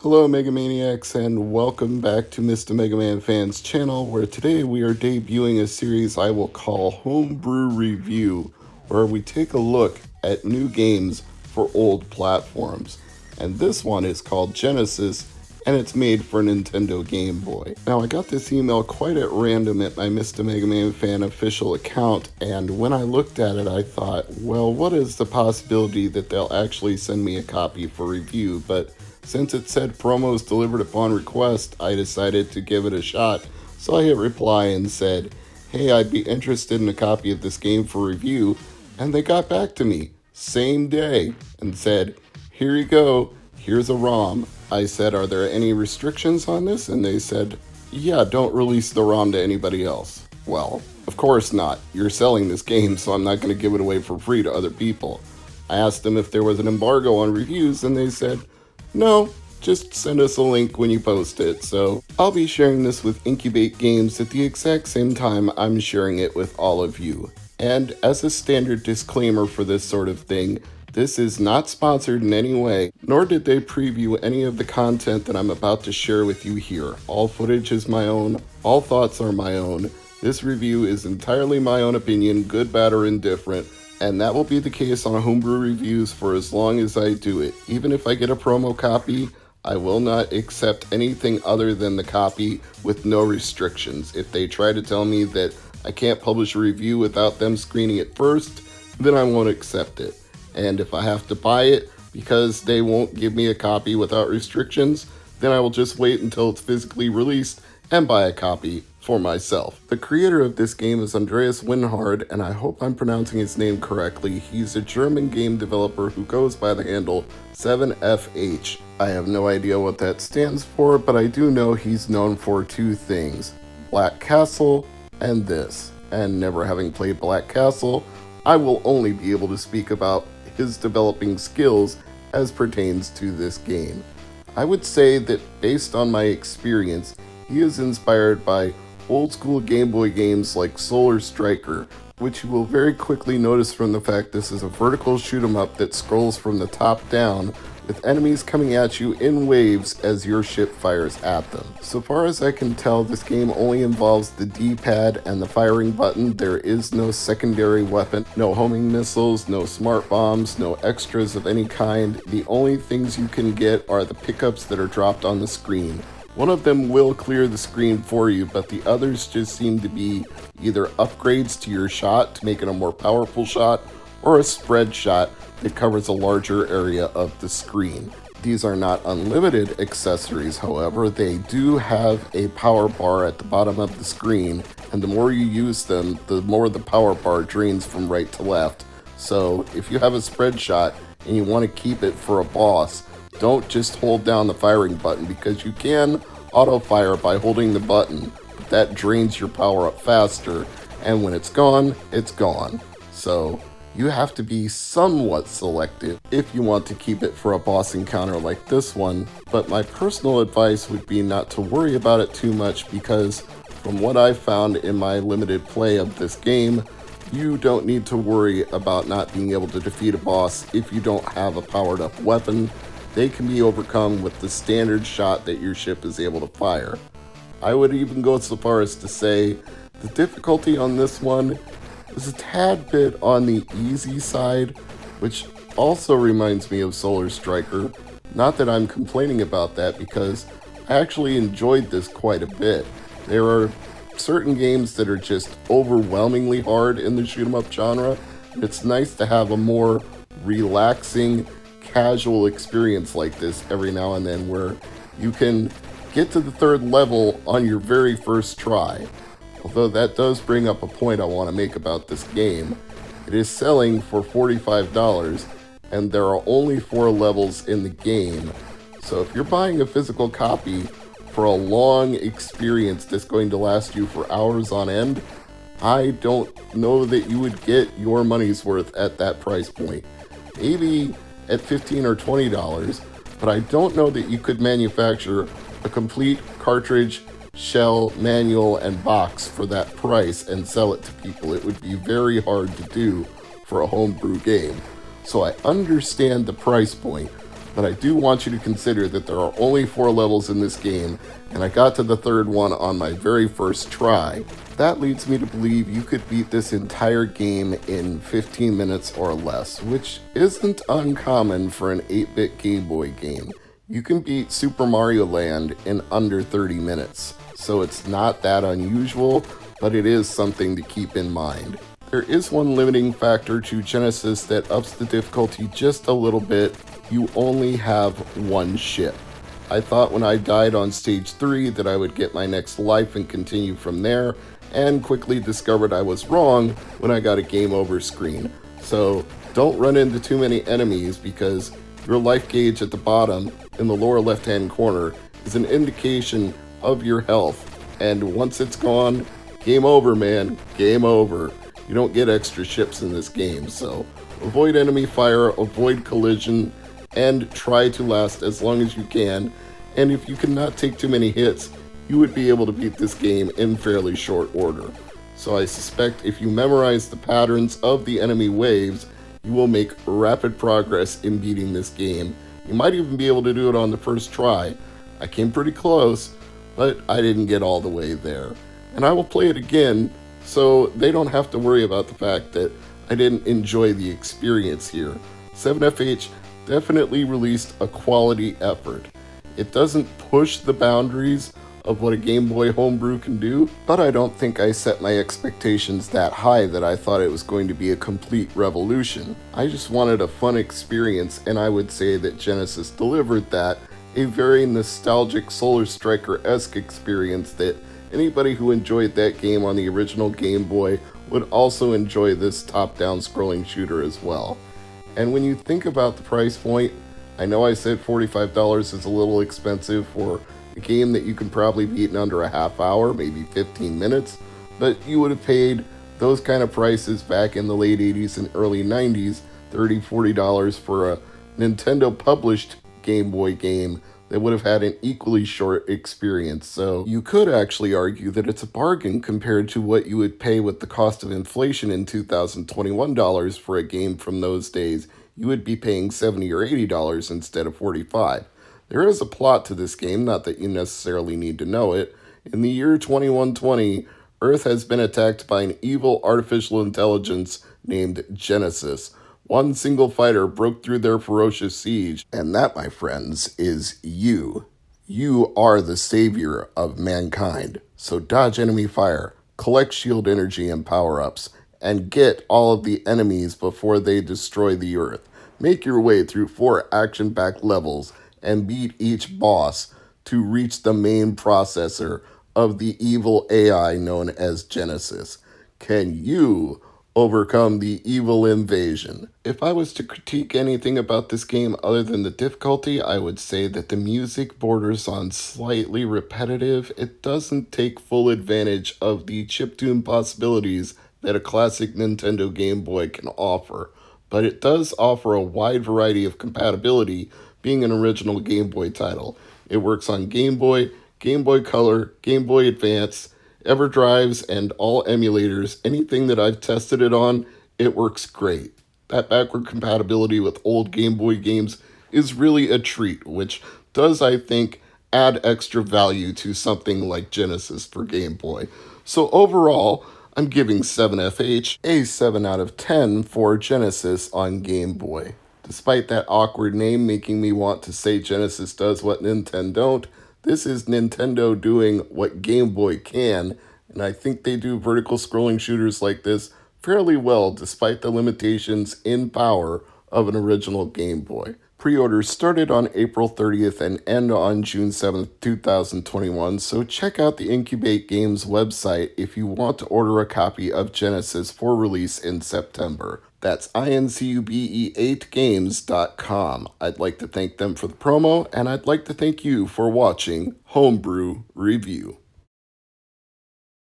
Hello Megamaniacs and welcome back to Mr. MegaManFan's channel, where today we are debuting a series I will call Homebrew Review, where we take a look at new games for old platforms. And this one is called Genesis, and it's made for Nintendo Game Boy. Now I got this email quite at random at my Mr. MegaManFan official account, and when I looked at it I thought, well, what is the possibility that they'll actually send me a copy for review? But since it said promos delivered upon request, I decided to give it a shot, so I hit reply and said, hey, I'd be interested in a copy of this game for review, and they got back to me, same day, and said, here you go, here's a ROM. I said, are there any restrictions on this? And they said, yeah, don't release the ROM to anybody else. Well, of course not. You're selling this game, so I'm not going to give it away for free to other people. I asked them if there was an embargo on reviews, and they said, no, just send us a link when you post it. So I'll be sharing this with Incubate Games at the exact same time I'm sharing it with all of you. And as a standard disclaimer for this sort of thing, this is not sponsored in any way, nor did they preview any of the content that I'm about to share with you here. All footage is my own, all thoughts are my own. This review is entirely my own opinion, good, bad, or indifferent. And that will be the case on Homebrew Reviews for as long as I do it. Even if I get a promo copy, I will not accept anything other than the copy with no restrictions. If they try to tell me that I can't publish a review without them screening it first, then I won't accept it. And if I have to buy it because they won't give me a copy without restrictions, then I will just wait until it's physically released and buy a copy for myself. The creator of this game is Andreas Winhard, and I hope I'm pronouncing his name correctly. He's a German game developer who goes by the handle 7FH. I have no idea what that stands for, but I do know he's known for two things, Black Castle and this. And never having played Black Castle, I will only be able to speak about his developing skills as pertains to this game. I would say that based on my experience, he is inspired by old school Game Boy games like Solar Striker, which you will very quickly notice from the fact this is a vertical shoot 'em up that scrolls from the top down, with enemies coming at you in waves as your ship fires at them. So far as I can tell, this game only involves the D-pad and the firing button. There is no secondary weapon, no homing missiles, no smart bombs, no extras of any kind. The only things you can get are the pickups that are dropped on the screen. One of them will clear the screen for you, but the others just seem to be either upgrades to your shot to make it a more powerful shot, or a spread shot that covers a larger area of the screen. These are not unlimited accessories, however. They do have a power bar at the bottom of the screen, and the more you use them, the more the power bar drains from right to left. So if you have a spread shot and you want to keep it for a boss, don't just hold down the firing button, because you can auto-fire by holding the button, but that drains your power up faster, and when it's gone, it's gone. So you have to be somewhat selective if you want to keep it for a boss encounter like this one, but my personal advice would be not to worry about it too much, because from what I've found in my limited play of this game, you don't need to worry about not being able to defeat a boss if you don't have a powered up weapon. They can be overcome with the standard shot that your ship is able to fire. I would even go so far as to say the difficulty on this one is a tad bit on the easy side, which also reminds me of Solar Striker. Not that I'm complaining about that, because I actually enjoyed this quite a bit. There are certain games that are just overwhelmingly hard in the shoot 'em up genre. It's nice to have a more relaxing, casual experience like this every now and then, where you can get to the third level on your very first try. Although that does bring up a point I want to make about this game. It is selling for $45, and there are only 4 levels in the game. So if you're buying a physical copy for a long experience that's going to last you for hours on end, I don't know that you would get your money's worth at that price point. Maybe at $15 or $20, but I don't know that you could manufacture a complete cartridge, shell, manual, and box for that price and sell it to people. It would be very hard to do for a homebrew game. So I understand the price point, but I do want you to consider that there are only 4 levels in this game, and I got to the 3rd one on my very first try. That leads me to believe you could beat this entire game in 15 minutes or less, which isn't uncommon for an 8-bit Game Boy game. You can beat Super Mario Land in under 30 minutes, so it's not that unusual, but it is something to keep in mind. There is one limiting factor to Genesis that ups the difficulty just a little bit. You only have one ship. I thought when I died on stage 3 that I would get my next life and continue from there, and quickly discovered I was wrong when I got a game over screen. So don't run into too many enemies, because your life gauge at the bottom in the lower left hand corner is an indication of your health, and once it's gone, game over, man, game over. You don't get extra ships in this game, so avoid enemy fire, avoid collision, and try to last as long as you can. And if you cannot take too many hits, you would be able to beat this game in fairly short order. So I suspect if you memorize the patterns of the enemy waves, you will make rapid progress in beating this game. You might even be able to do it on the first try. I came pretty close, but I didn't get all the way there. And I will play it again, so they don't have to worry about the fact that I didn't enjoy the experience here. 7FH definitely released a quality effort. It doesn't push the boundaries of what a Game Boy Homebrew can do, but I don't think I set my expectations that high that I thought it was going to be a complete revolution. I just wanted a fun experience, and I would say that Genesis delivered that, a very nostalgic Solar Striker-esque experience that anybody who enjoyed that game on the original Game Boy would also enjoy this top-down scrolling shooter as well. And when you think about the price point, I know I said $45 is a little expensive for a game that you can probably beat in under a half hour, maybe 15 minutes, but you would have paid those kind of prices back in the late 80s and early 90s, $30, $40 for a Nintendo published Game Boy game that would have had an equally short experience. So you could actually argue that it's a bargain compared to what you would pay with the cost of inflation in 2021 dollars for a game from those days. You would be paying $70 or $80 instead of $45. There is a plot to this game, not that you necessarily need to know it. In the year 2120, Earth has been attacked by an evil artificial intelligence named Genesis. One single fighter broke through their ferocious siege, and that, my friends, is you. You are the savior of mankind. So dodge enemy fire, collect shield energy and power-ups, and get all of the enemies before they destroy the Earth. Make your way through 4 action-packed levels and beat each boss to reach the main processor of the evil AI known as Genesis. Can you overcome the evil invasion? If I was to critique anything about this game other than the difficulty, I would say that the music borders on slightly repetitive. It doesn't take full advantage of the chiptune possibilities that a classic Nintendo Game Boy can offer, but it does offer a wide variety of compatibility, being an original Game Boy title. It works on Game Boy, Game Boy Color, Game Boy Advance, EverDrives, and all emulators. Anything that I've tested it on, it works great. That backward compatibility with old Game Boy games is really a treat, which does, I think, add extra value to something like Genesis for Game Boy. So overall, I'm giving 7FH a 7 out of 10 for Genesis on Game Boy. Despite that awkward name making me want to say Genesis does what Nintendo don't, this is Nintendo doing what Game Boy can, and I think they do vertical scrolling shooters like this fairly well despite the limitations in power of an original Game Boy. Pre-orders started on April 30th and end on June 7th, 2021, so check out the Incubate Games website if you want to order a copy of Genesis for release in September. That's incube8games.com. I'd like to thank them for the promo, and I'd like to thank you for watching Homebrew Review.